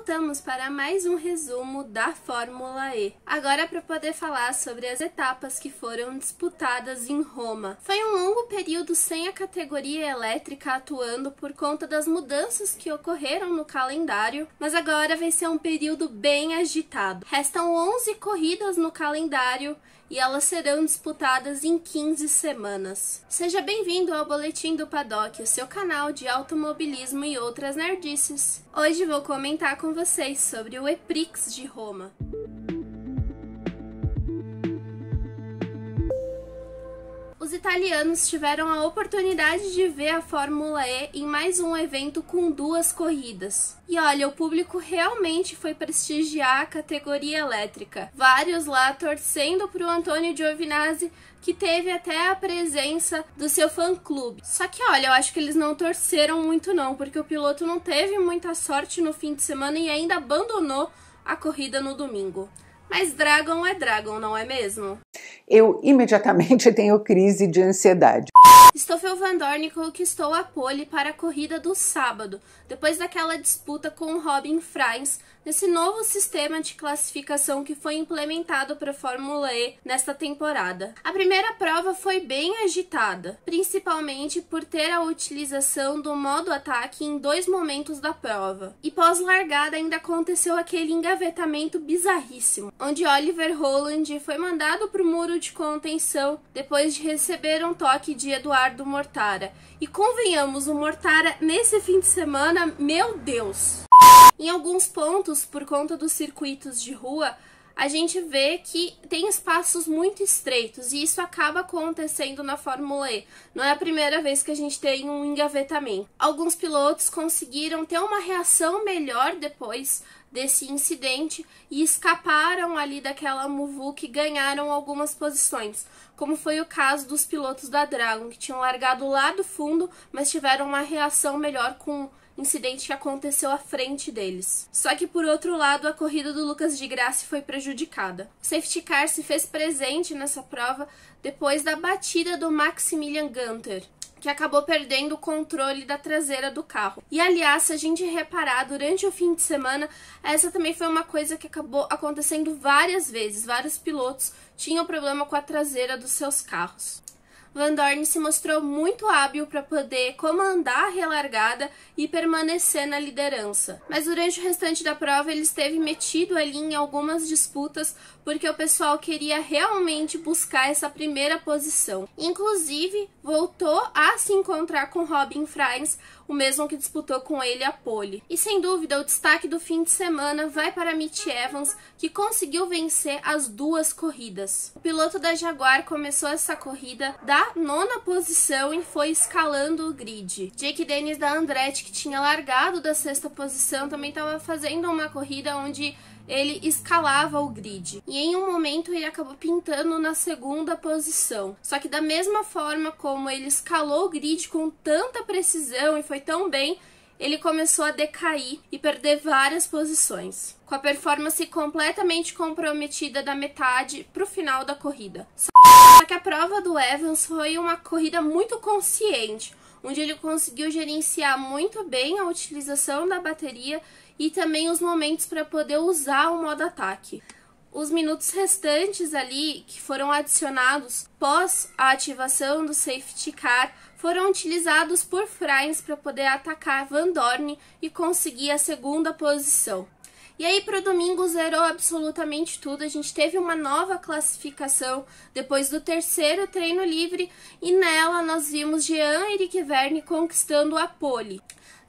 voltamos para mais um resumo da Fórmula E. Agora para poder falar sobre as etapas que foram disputadas em Roma. Foi um longo período sem a categoria elétrica atuando por conta das mudanças que ocorreram no calendário, mas agora vai ser um período bem agitado. Restam 11 corridas no calendário e elas serão disputadas em 15 semanas. Seja bem-vindo ao Boletim do Paddock, o seu canal de automobilismo e outras nerdices. Hoje vou comentar com vocês sobre o E-Prix de Roma. Os italianos tiveram a oportunidade de ver a Fórmula E em mais um evento com 2 corridas. E olha, o público realmente foi prestigiar a categoria elétrica. Vários lá torcendo para o Antonio Giovinazzi, que teve até a presença do seu fã-clube. Só que olha, eu acho que eles não torceram muito não, porque o piloto não teve muita sorte no fim de semana e ainda abandonou a corrida no domingo. Mas Dragon é Dragon, não é mesmo? Eu imediatamente tenho crise de ansiedade. Stoffel Vandoorne conquistou a pole para a corrida do sábado, depois daquela disputa com Robin Freins, nesse novo sistema de classificação que foi implementado para a Fórmula E nesta temporada. A primeira prova foi bem agitada, principalmente por ter a utilização do modo ataque em 2 momentos da prova. E pós-largada ainda aconteceu aquele engavetamento bizarríssimo, onde Oliver Rowland foi mandado para o muro de contenção depois de receber um toque de Eduardo Mortara. E convenhamos, o Mortara nesse fim de semana, meu Deus! Em alguns pontos, por conta dos circuitos de rua, a gente vê que tem espaços muito estreitos e isso acaba acontecendo na Fórmula E. Não é a primeira vez que a gente tem um engavetamento. Alguns pilotos conseguiram ter uma reação melhor depois desse incidente e escaparam ali daquela muvuca e ganharam algumas posições, como foi o caso dos pilotos da Dragon, que tinham largado lá do fundo, mas tiveram uma reação melhor com o incidente que aconteceu à frente deles. Só que por outro lado, a corrida do Lucas di Grassi foi prejudicada. O safety car se fez presente nessa prova depois da batida do Maximilian Gunter, que acabou perdendo o controle da traseira do carro. E aliás, se a gente reparar, durante o fim de semana, essa também foi uma coisa que acabou acontecendo várias vezes. Vários pilotos tinham problema com a traseira dos seus carros. Vandoorne se mostrou muito hábil para poder comandar a relargada e permanecer na liderança. Mas durante o restante da prova ele esteve metido ali em algumas disputas porque o pessoal queria realmente buscar essa primeira posição. Inclusive, voltou a se encontrar com Robin Freins, o mesmo que disputou com ele a pole. E sem dúvida, o destaque do fim de semana vai para Mitch Evans, que conseguiu vencer as 2 corridas. O piloto da Jaguar começou essa corrida da 9ª posição e foi escalando o grid. Jake Dennis da Andretti, que tinha largado da 6ª posição, também estava fazendo uma corrida onde ele escalava o grid. E em um momento ele acabou pintando na 2ª posição. Só que da mesma forma como ele escalou o grid com tanta precisão e foi tão bem, ele começou a decair e perder várias posições, com a performance completamente comprometida da metade para o final da corrida. Só que a prova do Evans foi uma corrida muito consciente, onde ele conseguiu gerenciar muito bem a utilização da bateria e também os momentos para poder usar o modo ataque. Os minutos restantes ali, que foram adicionados pós a ativação do safety car, foram utilizados por Freins para poder atacar Vandoorne e conseguir a 2ª posição. E aí para o domingo zerou absolutamente tudo, a gente teve uma nova classificação depois do 3º treino livre e nela nós vimos Jean-Éric Vergne conquistando a pole.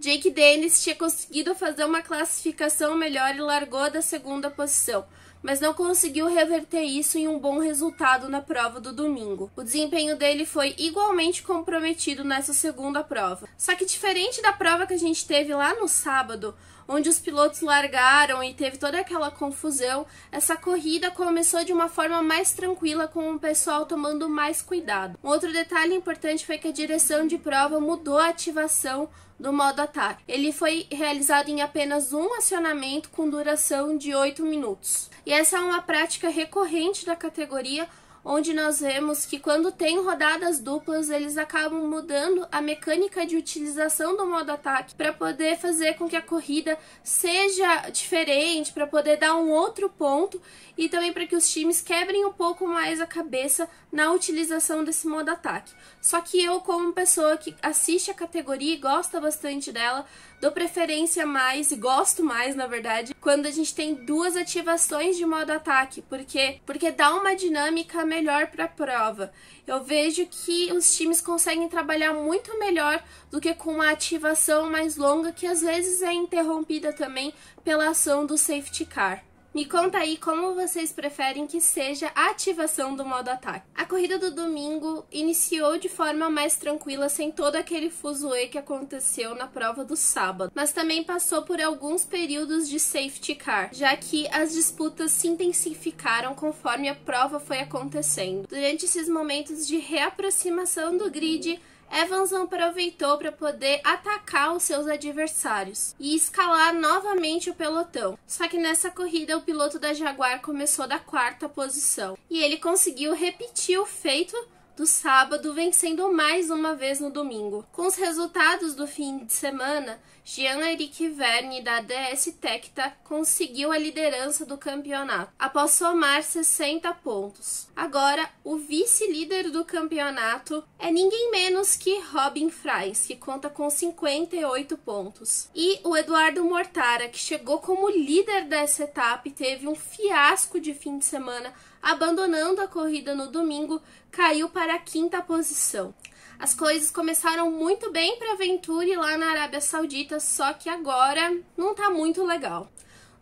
Jake Dennis tinha conseguido fazer uma classificação melhor e largou da 2ª posição, mas não conseguiu reverter isso em um bom resultado na prova do domingo. O desempenho dele foi igualmente comprometido nessa 2ª prova. Só que diferente da prova que a gente teve lá no sábado, onde os pilotos largaram e teve toda aquela confusão, essa corrida começou de uma forma mais tranquila, com o pessoal tomando mais cuidado. Um outro detalhe importante foi que a direção de prova mudou a ativação do modo ataque. Ele foi realizado em apenas um acionamento com duração de 8 minutos. E essa é uma prática recorrente da categoria, onde nós vemos que quando tem rodadas duplas, eles acabam mudando a mecânica de utilização do modo ataque para poder fazer com que a corrida seja diferente, para poder dar um outro ponto e também para que os times quebrem um pouco mais a cabeça na utilização desse modo ataque. Só que eu, como pessoa que assiste a categoria e gosta bastante dela, dou preferência mais e gosto mais, na verdade, quando a gente tem duas ativações de modo ataque, porque dá uma dinâmica melhor para a prova. Eu vejo que os times conseguem trabalhar muito melhor do que com uma ativação mais longa, que às vezes é interrompida também pela ação do safety car. Me conta aí como vocês preferem que seja a ativação do modo ataque. A corrida do domingo iniciou de forma mais tranquila, sem todo aquele fuzuê que aconteceu na prova do sábado, mas também passou por alguns períodos de safety car, já que as disputas se intensificaram conforme a prova foi acontecendo. Durante esses momentos de reaproximação do grid, Evans aproveitou para poder atacar os seus adversários e escalar novamente o pelotão. Só que nessa corrida o piloto da Jaguar começou da 4ª posição e ele conseguiu repetir o feito do sábado, vencendo mais uma vez no domingo. Com os resultados do fim de semana, Jean-Éric Vergne da DS Tecta conseguiu a liderança do campeonato, após somar 60 pontos. Agora, o vice-líder do campeonato é ninguém menos que Robin Fries, que conta com 58 pontos. E o Eduardo Mortara, que chegou como líder dessa etapa e teve um fiasco de fim de semana, abandonando a corrida no domingo, caiu para a 5ª posição. As coisas começaram muito bem para a Venturi lá na Arábia Saudita, só que agora não tá muito legal.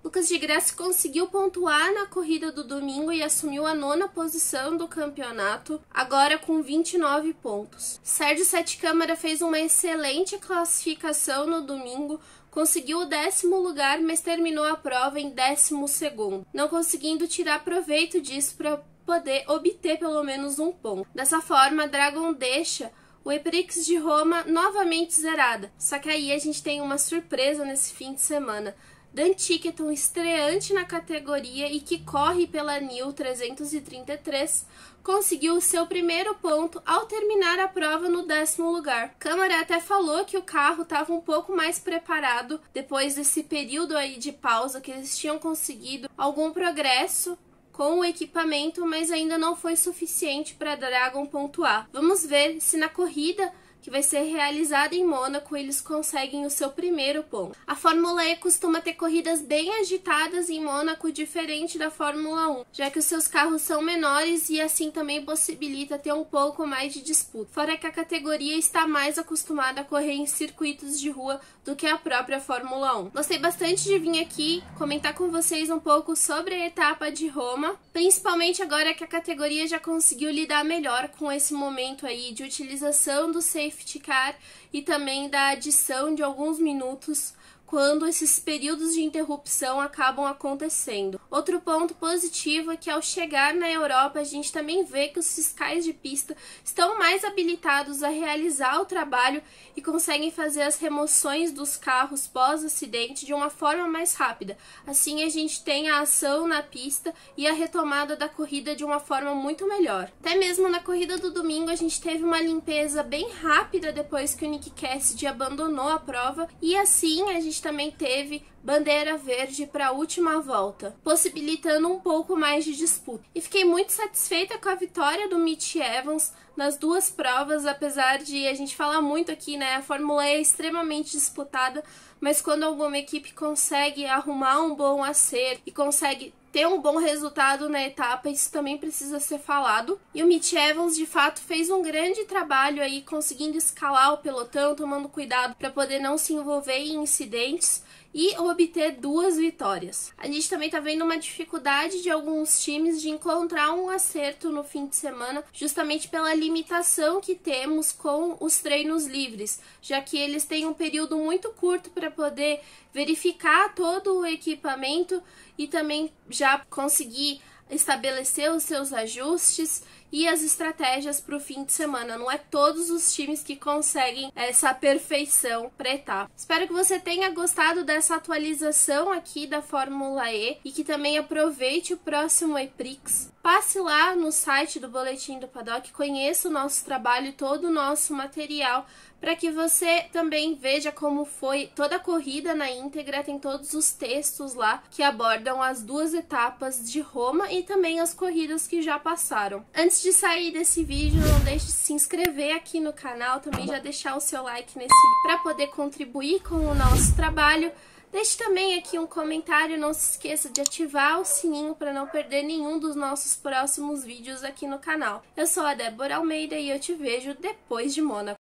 Lucas de Grassi conseguiu pontuar na corrida do domingo e assumiu a 9ª posição do campeonato, agora com 29 pontos. Sérgio Sete Câmara fez uma excelente classificação no domingo, conseguiu o 10º lugar, mas terminou a prova em 12º, não conseguindo tirar proveito disso para poder obter pelo menos um ponto. Dessa forma, a Dragon deixa o EPRIX de Roma novamente zerada. Só que aí a gente tem uma surpresa nesse fim de semana. Dan Tickleton, estreante na categoria e que corre pela NIL 333, conseguiu o seu primeiro ponto ao terminar a prova no 10º lugar. Câmara até falou que o carro estava um pouco mais preparado depois desse período aí de pausa, que eles tinham conseguido algum progresso com o equipamento, mas ainda não foi suficiente para a Dragon pontuar. Vamos ver se na corrida que vai ser realizada em Mônaco, eles conseguem o seu primeiro ponto. A Fórmula E costuma ter corridas bem agitadas em Mônaco, diferente da Fórmula 1, já que os seus carros são menores e assim também possibilita ter um pouco mais de disputa. Fora que a categoria está mais acostumada a correr em circuitos de rua do que a própria Fórmula 1. Gostei bastante de vir aqui comentar com vocês um pouco sobre a etapa de Roma, principalmente agora que a categoria já conseguiu lidar melhor com esse momento aí de utilização do safety car e também da adição de alguns minutos quando esses períodos de interrupção acabam acontecendo. Outro ponto positivo é que ao chegar na Europa a gente também vê que os fiscais de pista estão mais habilitados a realizar o trabalho e conseguem fazer as remoções dos carros pós-acidente de uma forma mais rápida. Assim a gente tem a ação na pista e a retomada da corrida de uma forma muito melhor. Até mesmo na corrida do domingo a gente teve uma limpeza bem rápida depois que o Nick Cassidy abandonou a prova e assim a gente também teve bandeira verde para a última volta, possibilitando um pouco mais de disputa. E fiquei muito satisfeita com a vitória do Mitch Evans nas duas provas, apesar de a gente falar muito aqui, né? A Fórmula E é extremamente disputada, mas quando alguma equipe consegue arrumar um bom acerto e consegue ter um bom resultado na etapa, isso também precisa ser falado. E o Mitch Evans, de fato, fez um grande trabalho aí, conseguindo escalar o pelotão, tomando cuidado para poder não se envolver em incidentes e obter 2 vitórias. A gente também tá vendo uma dificuldade de alguns times de encontrar um acerto no fim de semana, justamente pela limitação que temos com os treinos livres, já que eles têm um período muito curto para poder verificar todo o equipamento e também já conseguir estabelecer os seus ajustes e as estratégias para o fim de semana. Não é todos os times que conseguem essa perfeição para etapa. Espero que você tenha gostado dessa atualização aqui da Fórmula E e que também aproveite o próximo Eprix. Passe lá no site do Boletim do Paddock, conheça o nosso trabalho e todo o nosso material, para que você também veja como foi toda a corrida na íntegra. Tem todos os textos lá que abordam as 2 etapas de Roma e também as corridas que já passaram. Antes de sair desse vídeo, não deixe de se inscrever aqui no canal, também já deixar o seu like nesse vídeo para poder contribuir com o nosso trabalho. Deixe também aqui um comentário, não se esqueça de ativar o sininho para não perder nenhum dos nossos próximos vídeos aqui no canal. Eu sou a Débora Almeida e eu te vejo depois de Mônaco.